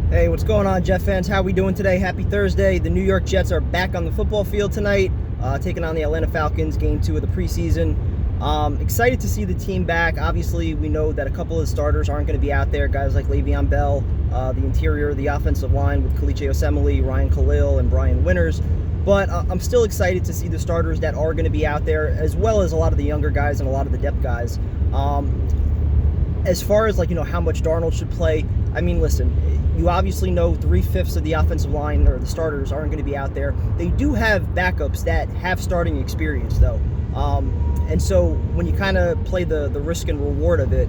Hey, what's going on, Jet fans? How we doing today? Happy Thursday. The New York Jets are back on the football field tonight, taking on the Atlanta Falcons, game 2 of the preseason. Excited to see the team back. Obviously, we know that a couple of the starters aren't going to be out there. Guys like Le'Veon Bell, the interior, the offensive line with Kalichi Osemele, Ryan Khalil, and Brian Winters. But I'm still excited to see the starters that are going to be out there, as well as a lot of the younger guys and a lot of the depth guys. As far as how much Darnold should play, I mean, listen, you obviously know 3/5 of the offensive line or the starters aren't going to be out there. They do have backups that have starting experience, though. And so when you kind of play the risk and reward of it,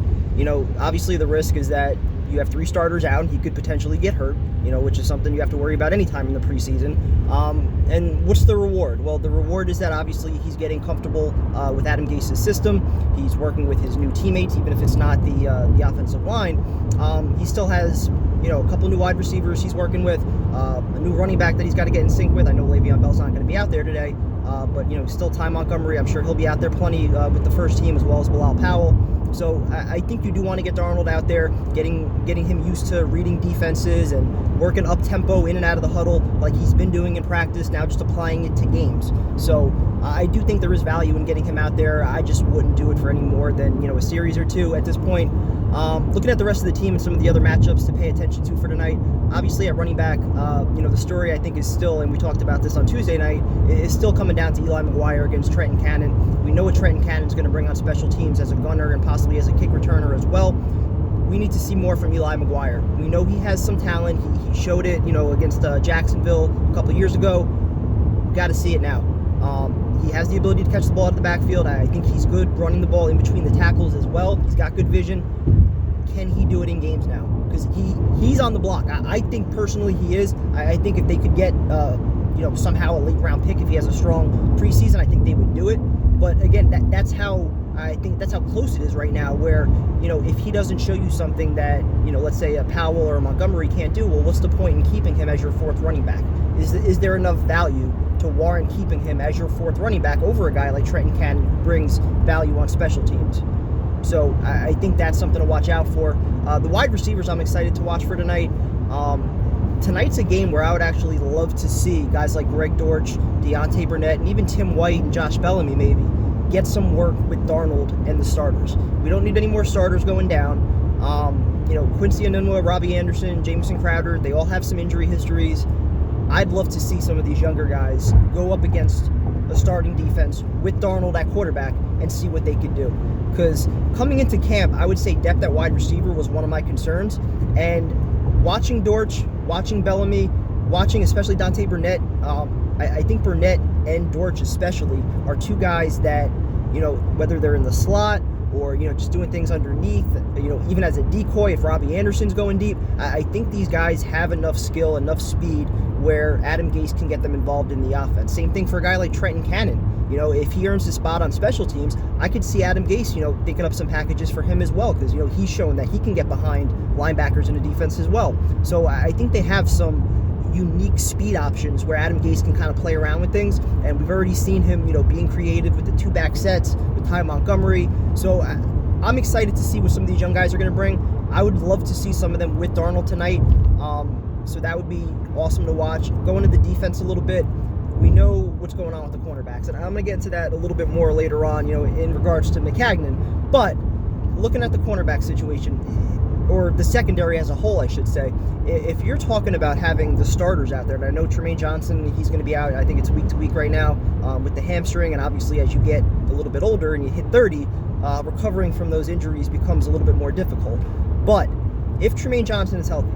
obviously the risk is that you have 3 starters out and he could potentially get hurt, which is something you have to worry about anytime in the preseason. And what's the reward? Well, the reward is that obviously he's getting comfortable with Adam Gase's system. He's working with his new teammates, even if it's not the offensive line. He still has a couple new wide receivers he's working with, a new running back that he's got to get in sync with. I know Le'Veon Bell's not going to be out there today, but still Ty Montgomery. I'm sure he'll be out there plenty with the first team, as well as Bilal Powell. So I think you do want to get Darnold out there, getting him used to reading defenses and working up tempo in and out of the huddle like he's been doing in practice, now just applying it to games. So I do think there is value in getting him out there. I just wouldn't do it for any more than a series or 2 at this point. Looking at the rest of the team and some of the other matchups to pay attention to for tonight, obviously at running back, the story I think is still, and we talked about this on Tuesday night, is still coming down to Eli McGuire against Trenton Cannon. We know what Trenton Cannon's going to bring on special teams as a gunner and possibly as a kick returner as well. We need to see more from Eli McGuire. We know he has some talent. He showed it, against Jacksonville a couple of years ago. Got to see it now. He has the ability to catch the ball out of the backfield. I think he's good running the ball in between the tackles as well. He's got good vision. Can he do it in games now? Because he's on the block. I think personally he is. I think if they could get somehow a late round pick, if he has a strong preseason, I think they would do it. But again, that's how close it is right now, where if he doesn't show you something that let's say a Powell or a Montgomery can't do, well, what's the point in keeping him as your 4th running back? Is there enough value to warrant keeping him as your 4th running back over a guy like Trenton Cannon, who brings value on special teams? So I think that's something to watch out for. The wide receivers I'm excited to watch for tonight. Tonight's a game where I would actually love to see guys like Greg Dortch, Deontay Burnett, and even Tim White and Josh Bellamy maybe get some work with Darnold and the starters. We don't need any more starters going down. Quincy Enunwa, Robbie Anderson, Jamison Crowder, they all have some injury histories. I'd love to see some of these younger guys go up against a starting defense with Darnold at quarterback and see what they could do. Because coming into camp, I would say depth at wide receiver was one of my concerns. And watching Dortch, watching Bellamy, watching especially Deontay Burnett, I think Burnett and Dortch especially are 2 guys that, whether they're in the slot or, just doing things underneath, even as a decoy, if Robbie Anderson's going deep, I think these guys have enough skill, enough speed where Adam Gase can get them involved in the offense. Same thing for a guy like Trenton Cannon. If he earns his spot on special teams, I could see Adam Gase, thinking up some packages for him as well, because, he's shown that he can get behind linebackers in the defense as well. So I think they have some unique speed options where Adam Gase can kind of play around with things, and we've already seen him, being creative with the 2-back sets, with Ty Montgomery. So I'm excited to see what some of these young guys are going to bring. I would love to see some of them with Darnold tonight. So that would be awesome to watch. Going to the defense a little bit, we know what's going on with the cornerbacks, and I'm going to get into that a little bit more later on, in regards to McCagnon. But looking at the cornerback situation, or the secondary as a whole, I should say, if you're talking about having the starters out there, and I know Tremaine Johnson, he's going to be out, I think it's week to week right now, with the hamstring, and obviously as you get a little bit older and you hit 30, recovering from those injuries becomes a little bit more difficult. But if Tremaine Johnson is healthy,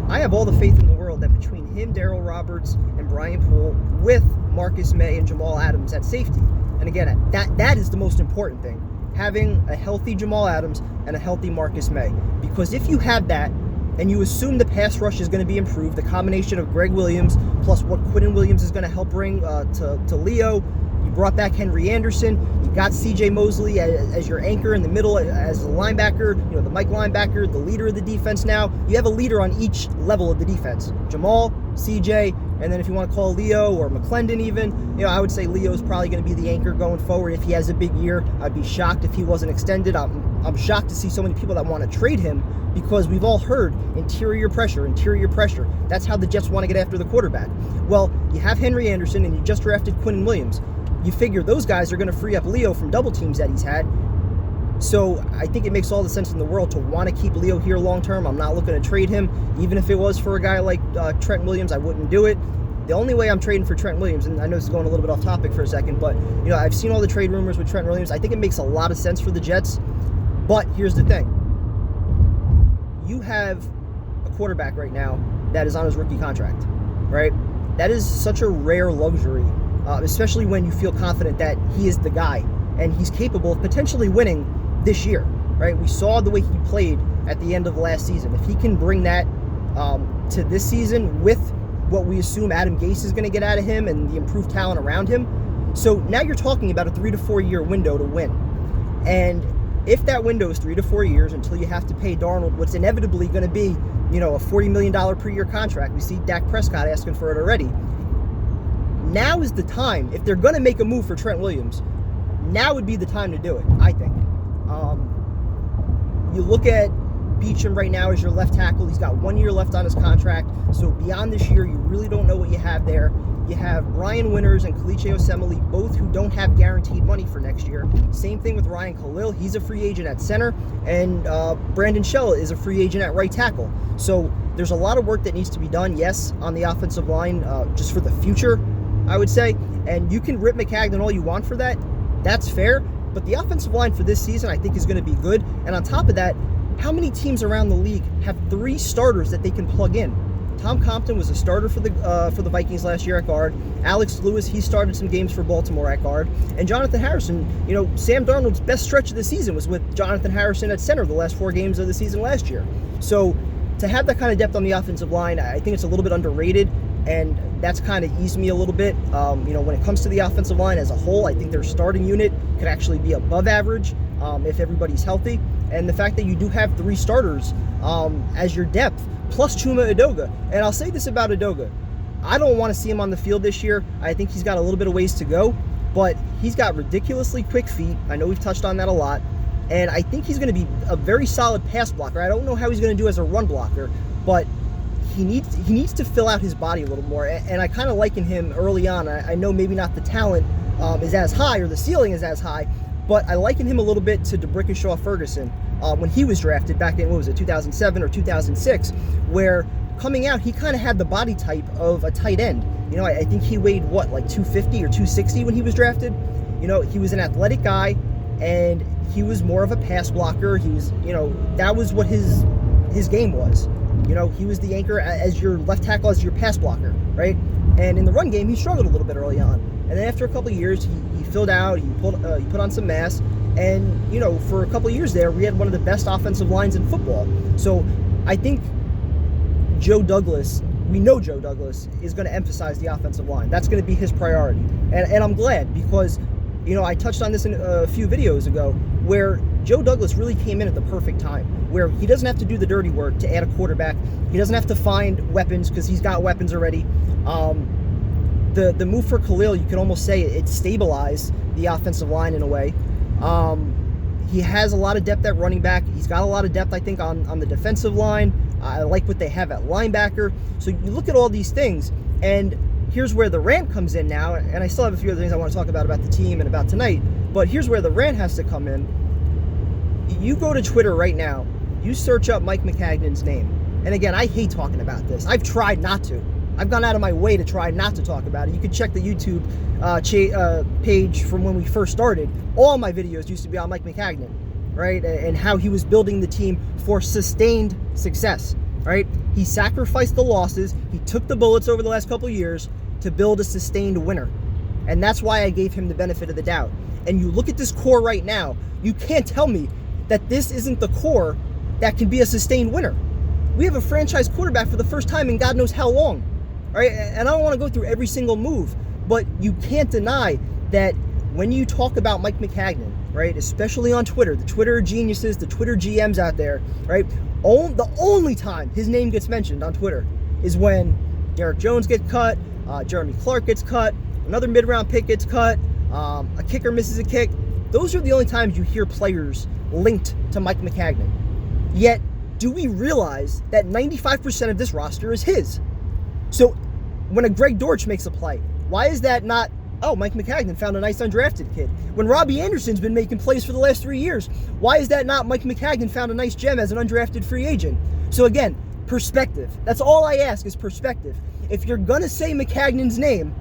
I have all the faith in the world that between him, Darryl Roberts, and Brian Poole, with Marcus May and Jamal Adams at safety, and again, that is the most important thing, having a healthy Jamal Adams and a healthy Marcus May. Because if you have that, and you assume the pass rush is going to be improved, the combination of Greg Williams plus what Quinnen Williams is going to help bring to Leo, you brought back Henry Anderson. You got C.J. Mosley as your anchor in the middle, as the linebacker, the Mike linebacker, the leader of the defense now. You have a leader on each level of the defense. Jamal, C.J., and then if you want to call Leo or McClendon even, I would say Leo is probably going to be the anchor going forward if he has a big year. I'd be shocked if he wasn't extended. I'm shocked to see so many people that want to trade him because we've all heard interior pressure. That's how the Jets want to get after the quarterback. Well, you have Henry Anderson and you just drafted Quinnen Williams. You figure those guys are going to free up Leo from double teams that he's had. So I think it makes all the sense in the world to want to keep Leo here long term. I'm not looking to trade him. Even if it was for a guy like Trent Williams, I wouldn't do it. The only way I'm trading for Trent Williams, and I know this is going a little bit off topic for a second, but I've seen all the trade rumors with Trent Williams. I think it makes a lot of sense for the Jets. But here's the thing. You have a quarterback right now that is on his rookie contract, right? That is such a rare luxury, especially when you feel confident that he is the guy and he's capable of potentially winning this year, right? We saw the way he played at the end of last season. If he can bring that to this season with what we assume Adam Gase is going to get out of him and the improved talent around him. So now you're talking about a 3 to 4 year window to win. And if that window is 3 to 4 years until you have to pay Darnold what's inevitably going to be, a $40 million per year contract. We see Dak Prescott asking for it already. Now is the time. If they're going to make a move for Trent Williams, now would be the time to do it, I think. You look at Beachum right now as your left tackle. He's got 1 year left on his contract. So beyond this year, you really don't know what you have there. You have Brian Winters and Kalichi Osemele, both who don't have guaranteed money for next year. Same thing with Ryan Khalil. He's a free agent at center. And Brandon Shell is a free agent at right tackle. So there's a lot of work that needs to be done, yes, on the offensive line, just for the future, I would say. And you can rip McCagnon all you want for that. That's fair. But the offensive line for this season, I think, is going to be good. And on top of that, how many teams around the league have 3 starters that they can plug in? Tom Compton was a starter for the Vikings last year at guard. Alex Lewis, he started some games for Baltimore at guard. And Jonathan Harrison, Sam Darnold's best stretch of the season was with Jonathan Harrison at center the last 4 games of the season last year. So to have that kind of depth on the offensive line, I think it's a little bit underrated. And that's kind of eased me a little bit. When it comes to the offensive line as a whole, I think their starting unit could actually be above average if everybody's healthy. And the fact that you do have 3 starters as your depth, plus Chuma Edoga. And I'll say this about Edoga. I don't want to see him on the field this year. I think he's got a little bit of ways to go, but he's got ridiculously quick feet. I know we've touched on that a lot. And I think he's going to be a very solid pass blocker. I don't know how he's going to do as a run blocker, but he needs to fill out his body a little more. And I kind of liken him early on. I know maybe not the talent is as high or the ceiling is as high, but I liken him a little bit to DeBrickashaw Ferguson when he was drafted back in, 2007 or 2006, where coming out, he kind of had the body type of a tight end. I think he weighed, 250 or 260 when he was drafted? He was an athletic guy, and he was more of a pass blocker. He was, that was what his game was. He was the anchor as your left tackle, as your pass blocker, right? And in the run game, he struggled a little bit early on. And then after a couple of years, he filled out, he put on some mass. And, for a couple of years there, we had one of the best offensive lines in football. So I think we know Joe Douglas is going to emphasize the offensive line. That's going to be his priority. And I'm glad because, I touched on this in a few videos ago where Joe Douglas really came in at the perfect time, where he doesn't have to do the dirty work to add a quarterback. He doesn't have to find weapons because he's got weapons already. The move for Khalil, you can almost say it stabilized the offensive line in a way. He has a lot of depth at running back. He's got a lot of depth, I think, on the defensive line. I like what they have at linebacker. So you look at all these things, and here's where the rant comes in now. And I still have a few other things I want to talk about the team and about tonight. But here's where the rant has to come in. You go to Twitter right now. You search up Mike McCagnon's name. And again, I hate talking about this. I've tried not to. I've gone out of my way to try not to talk about it. You can check the YouTube page from when we first started. All my videos used to be on Mike McCagnon, right? And how he was building the team for sustained success, right? He sacrificed the losses. He took the bullets over the last couple of years to build a sustained winner. And that's why I gave him the benefit of the doubt. And you look at this core right now, you can't tell me that this isn't the core that can be a sustained winner. We have a franchise quarterback for the first time in God knows how long. Right? And I don't want to go through every single move, but you can't deny that when you talk about Mike Maccagnan, right, especially on Twitter, the Twitter geniuses, the Twitter GMs out there, right, the only time his name gets mentioned on Twitter is when Derek Jones gets cut, Jeremy Clark gets cut, another mid-round pick gets cut, a kicker misses a kick. Those are the only times you hear players linked to Mike Maccagnan. Yet, do we realize that 95% of this roster is his? So, when a Greg Dortch makes a play, why is that not, oh, Mike Maccagnan found a nice undrafted kid? When Robbie Anderson's been making plays for the last 3 years, why is that not Mike Maccagnan found a nice gem as an undrafted free agent? So again, perspective. That's all I ask is perspective. If you're going to say Maccagnan's name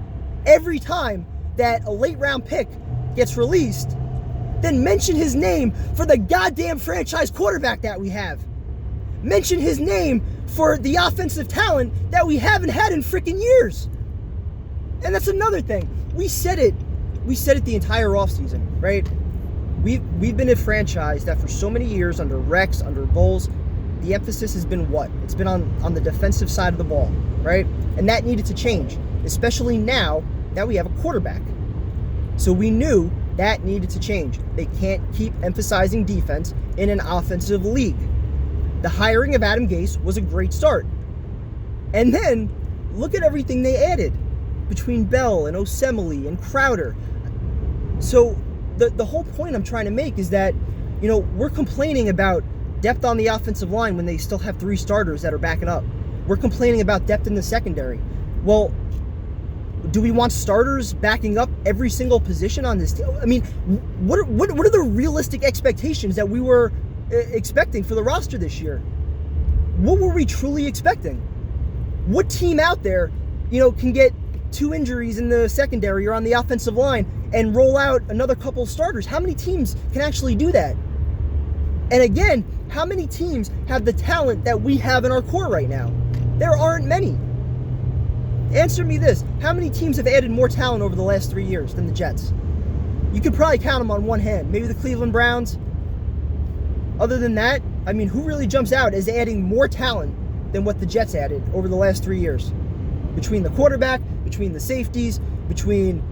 every time that a late round pick gets released, then mention his name for the goddamn franchise quarterback that we have. Mention his name for the offensive talent that we haven't had in freaking years. And that's another thing. We said it the entire offseason, right? We've been a franchise that for so many years under Rex, under Bowles, the emphasis has been what? It's been on the defensive side of the ball, right? And that needed to change, especially now that we have a quarterback. So we knew that needed to change. They can't keep emphasizing defense in an offensive league. The hiring of Adam Gase was a great start. And then, look at everything they added between Bell and Osemele and Crowder. So, the whole point I'm trying to make is that, we're complaining about depth on the offensive line when they still have 3 starters that are backing up. We're complaining about depth in the secondary. Well, do we want starters backing up every single position on this team? I mean, what are the realistic expectations that we were expecting for the roster this year? What were we truly expecting? What team out there, can get 2 injuries in the secondary or on the offensive line and roll out another couple starters? How many teams can actually do that? And again, how many teams have the talent that we have in our core right now? There aren't many. Answer me this. How many teams have added more talent over the last 3 years than the Jets? You could probably count them on one hand. Maybe the Cleveland Browns. Other than that, I mean, who really jumps out as adding more talent than what the Jets added over the last 3 years? Between the quarterback, between the safeties, between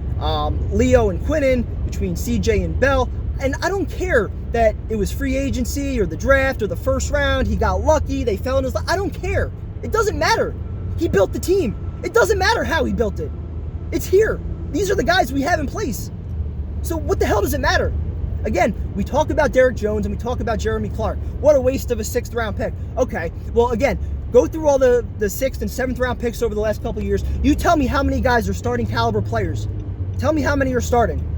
Leo and Quinnen, between CJ and Bell. And I don't care that it was free agency or the draft or the first round. He got lucky. They fell in his... I don't care. It doesn't matter. He built the team. It doesn't matter how he built it. It's here. These are the guys we have in place. So what the hell does it matter? Again, we talk about Derek Jones and we talk about Jeremy Clark. What a waste of a 6th round pick. Okay, well again, go through all the 6th and 7th round picks over the last couple of years. You tell me how many guys are starting caliber players. Tell me how many are starting.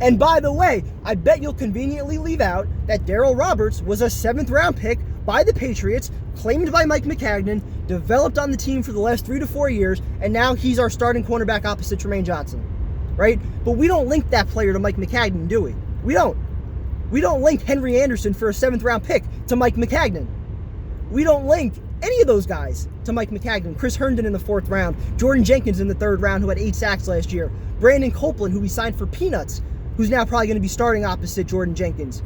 And by the way, I bet you'll conveniently leave out that Darryl Roberts was a 7th round pick by the Patriots, claimed by Mike Maccagnan, developed on the team for the last 3 to 4 years, and now he's our starting cornerback opposite Tremaine Johnson, right? But we don't link that player to Mike Maccagnan, do we? We don't. We don't link Henry Anderson for a 7th round pick to Mike Maccagnan. We don't link any of those guys to Mike Maccagnan. Chris Herndon in the 4th round, Jordan Jenkins in the 3rd round, who had 8 sacks last year, Brandon Copeland, who we signed for peanuts, who's now probably going to be starting opposite Jordan Jenkins.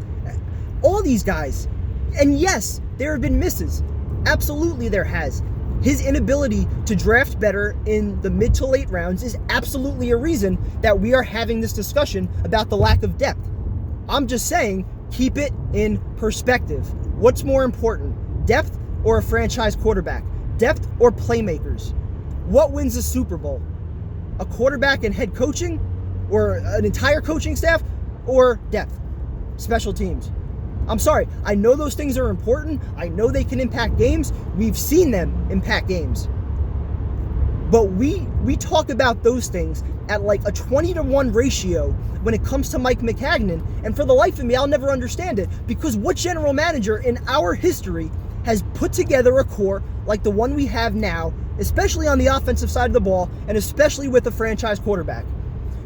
All these guys. And yes, there have been misses. Absolutely there has. His inability to draft better in the mid to late rounds is absolutely a reason that we are having this discussion about the lack of depth. I'm just saying, keep it in perspective. What's more important, depth or a franchise quarterback? Depth or playmakers? What wins the Super Bowl? A quarterback and head coaching? Or an entire coaching staff? Or depth? Special teams? I'm sorry, I know those things are important. I know they can impact games. We've seen them impact games. But we talk about those things at like a 20-to-1 ratio when it comes to Mike Maccagnan. And for the life of me, I'll never understand it. Because what general manager in our history has put together a core like the one we have now, especially on the offensive side of the ball, and especially with a franchise quarterback?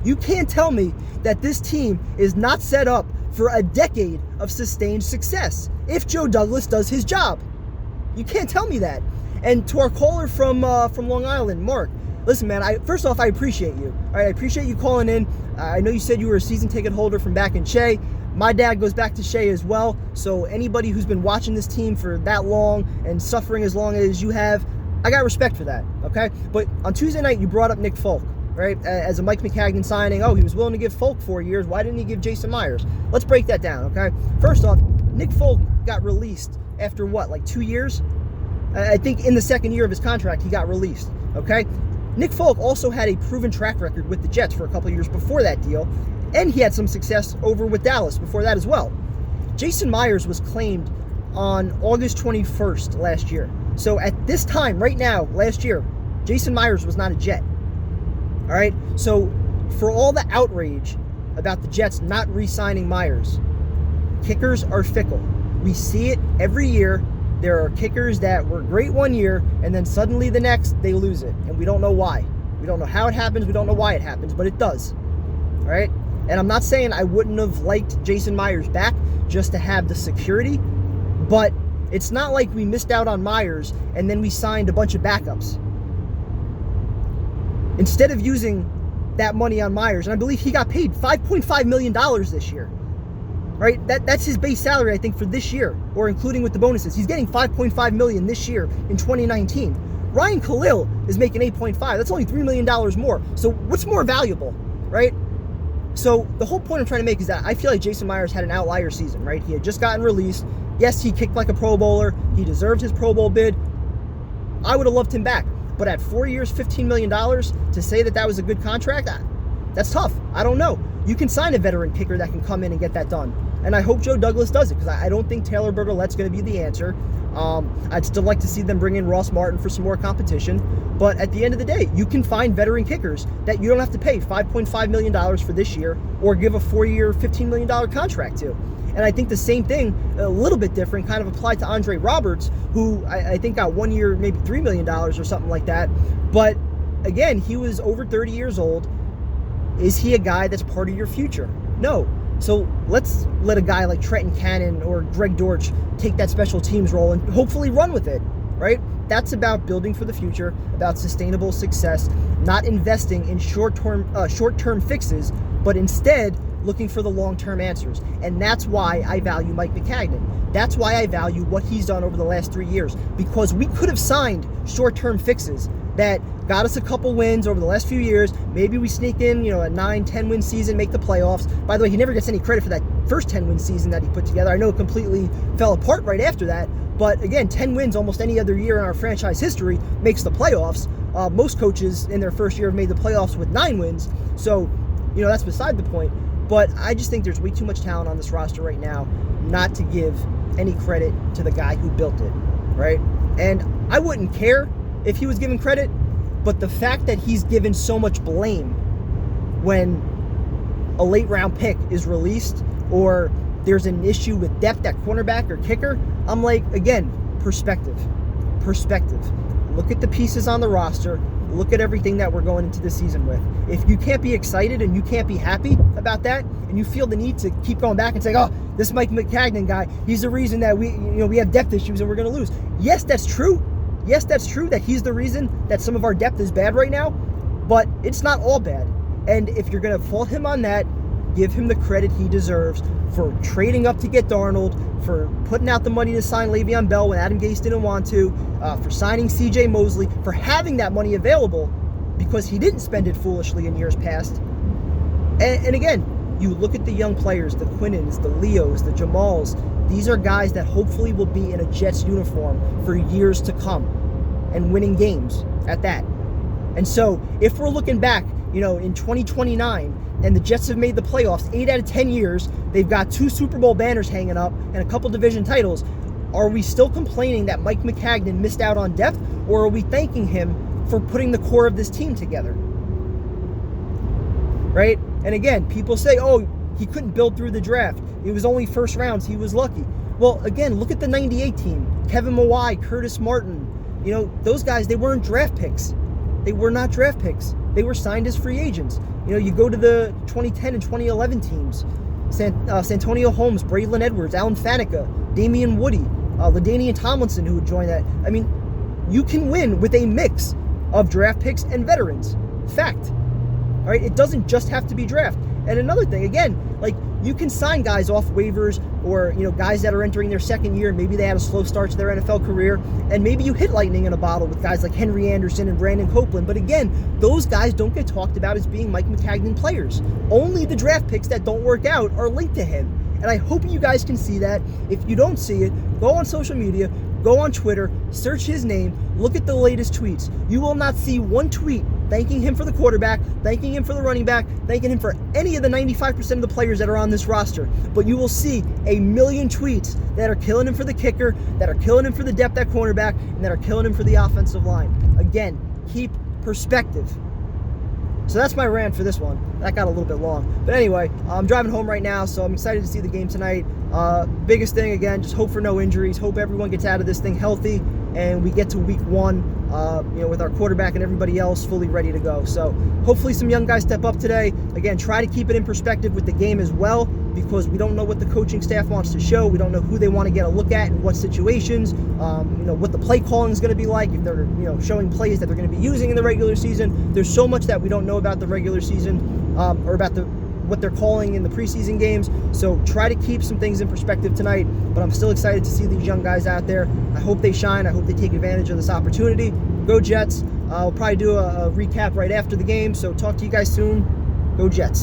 You can't tell me that this team is not set up for a decade of sustained success if Joe Douglas does his job. You can't tell me that. And to our caller from Long Island, Mark, listen, man, first off, I appreciate you. All right, I appreciate you calling in. I know you said you were a season ticket holder from back in Shea. My dad goes back to Shea as well. So anybody who's been watching this team for that long and suffering as long as you have, I got respect for that, okay? But on Tuesday night, you brought up Nick Folk. right? As a Mike Maccagnan signing, oh, he was willing to give Folk 4 years. Why didn't he give Jason Myers? Let's break that down, okay? First off, Nick Folk got released after what, like 2 years? I think in the second year of his contract, he got released, okay? Nick Folk also had a proven track record with the Jets for a couple years before that deal, and he had some success over with Dallas before that as well. Jason Myers was claimed on August 21st last year. So at this time, right now, last year, Jason Myers was not a Jet. All right? So for all the outrage about the Jets not re-signing Myers, kickers are fickle. We see it every year. There are kickers that were great one year, and then suddenly the next, they lose it. And we don't know why. We don't know how it happens. We don't know why it happens, but it does. All right? And I'm not saying I wouldn't have liked Jason Myers back just to have the security, but it's not like we missed out on Myers and then we signed a bunch of backups. Instead of using that money on Myers, and I believe he got paid $5.5 million this year, right? That's his base salary, I think, for this year, or including with the bonuses. He's getting $5.5 million this year in 2019. Ryan Khalil is making $8.5. That's only $3 million more. So what's more valuable, right? So the whole point I'm trying to make is that I feel like Jason Myers had an outlier season, right? He had just gotten released. Yes, he kicked like a Pro Bowler. He deserved his Pro Bowl bid. I would have loved him back. But at 4 years, $15 million, to say that was a good contract, that's tough. I don't know. You can sign a veteran kicker that can come in and get that done. And I hope Joe Douglas does it, because I don't think Taylor Bertolette's going to be the answer. I'd still like to see them bring in Ross Martin for some more competition. But at the end of the day, you can find veteran kickers that you don't have to pay $5.5 million for this year or give a 4-year, $15 million contract to. And I think the same thing, a little bit different, kind of applied to Andre Roberts, who I think got 1 year, maybe $3 million or something like that. But again, he was over 30 years old. Is he a guy that's part of your future? No. So let's let a guy like Trenton Cannon or Greg Dortch take that special teams role and hopefully run with it, right? That's about building for the future, about sustainable success, not investing in short-term fixes, but instead looking for the long-term answers. And that's why I value Mike Maccagnan. That's why I value what he's done over the last 3 years, because we could have signed short-term fixes that got us a couple wins over the last few years. Maybe we sneak in, a 9-10 win season, make the playoffs. By the way, he never gets any credit for that first 10 win season that he put together. I know it completely fell apart right after that. But again, 10 wins almost any other year in our franchise history makes the playoffs. Most coaches in their first year have made the playoffs with 9 wins. So, that's beside the point. But I just think there's way too much talent on this roster right now not to give any credit to the guy who built it, right? And I wouldn't care if he was given credit, but the fact that he's given so much blame when a late round pick is released or there's an issue with depth at cornerback or kicker, I'm like, again, perspective. Look at the pieces on the roster. Look at everything that we're going into the season with. If you can't be excited and you can't be happy about that, and you feel the need to keep going back and say, oh, this Mike Maccagnan guy, he's the reason that we have depth issues and we're going to lose. Yes, that's true. Yes, that's true that he's the reason that some of our depth is bad right now, but it's not all bad. And if you're going to fault him on that, give him the credit he deserves for trading up to get Darnold, for putting out the money to sign Le'Veon Bell when Adam Gase didn't want to, for signing C.J. Mosley, for having that money available because he didn't spend it foolishly in years past. And again, you look at the young players, the Quinnens, the Leos, the Jamals. These are guys that hopefully will be in a Jets uniform for years to come and winning games at that. And so if we're looking back, in 2029, and the Jets have made the playoffs 8 out of 10 years, they've got 2 Super Bowl banners hanging up and a couple division titles, are we still complaining that Mike Maccagnan missed out on depth, or are we thanking him for putting the core of this team together? Right? And again, people say, oh, he couldn't build through the draft. It was only first rounds. He was lucky. Well, again, look at the 98 team. Kevin Mawai, Curtis Martin. Those guys, they weren't draft picks. They were not draft picks. They were signed as free agents. You go to the 2010 and 2011 teams. Santonio Holmes, Braylon Edwards, Alan Faneca, Damian Woody, LaDainian Tomlinson, who would join that. I mean, you can win with a mix of draft picks and veterans. Fact. All right, it doesn't just have to be draft. And another thing, again, like you can sign guys off waivers, or guys that are entering their second year, maybe they had a slow start to their NFL career, and maybe you hit lightning in a bottle with guys like Henry Anderson and Brandon Copeland. But again, those guys don't get talked about as being Mike Maccagnan players. Only the draft picks that don't work out are linked to him. And I hope you guys can see that. If you don't see it, go on social media, go on Twitter, search his name, look at the latest tweets. You will not see one tweet thanking him for the quarterback, thanking him for the running back, thanking him for any of the 95% of the players that are on this roster. But you will see a million tweets that are killing him for the kicker, that are killing him for the depth at cornerback, and that are killing him for the offensive line. Again, keep perspective. So that's my rant for this one. That got a little bit long. But anyway, I'm driving home right now, so I'm excited to see the game tonight. Biggest thing, again, just hope for no injuries. Hope everyone gets out of this thing healthy, and we get to week one, with our quarterback and everybody else fully ready to go. So hopefully some young guys step up today. Again, try to keep it in perspective with the game as well, because we don't know what the coaching staff wants to show. We don't know who they want to get a look at in what situations, what the play calling is going to be like, if they're, showing plays that they're going to be using in the regular season. There's so much that we don't know about the regular season, or about what they're calling in the preseason games. So try to keep some things in perspective tonight, but I'm still excited to see these young guys out there. I hope they shine. I hope they take advantage of this opportunity. Go Jets. I'll probably do a recap right after the game, so talk to you guys soon. Go Jets.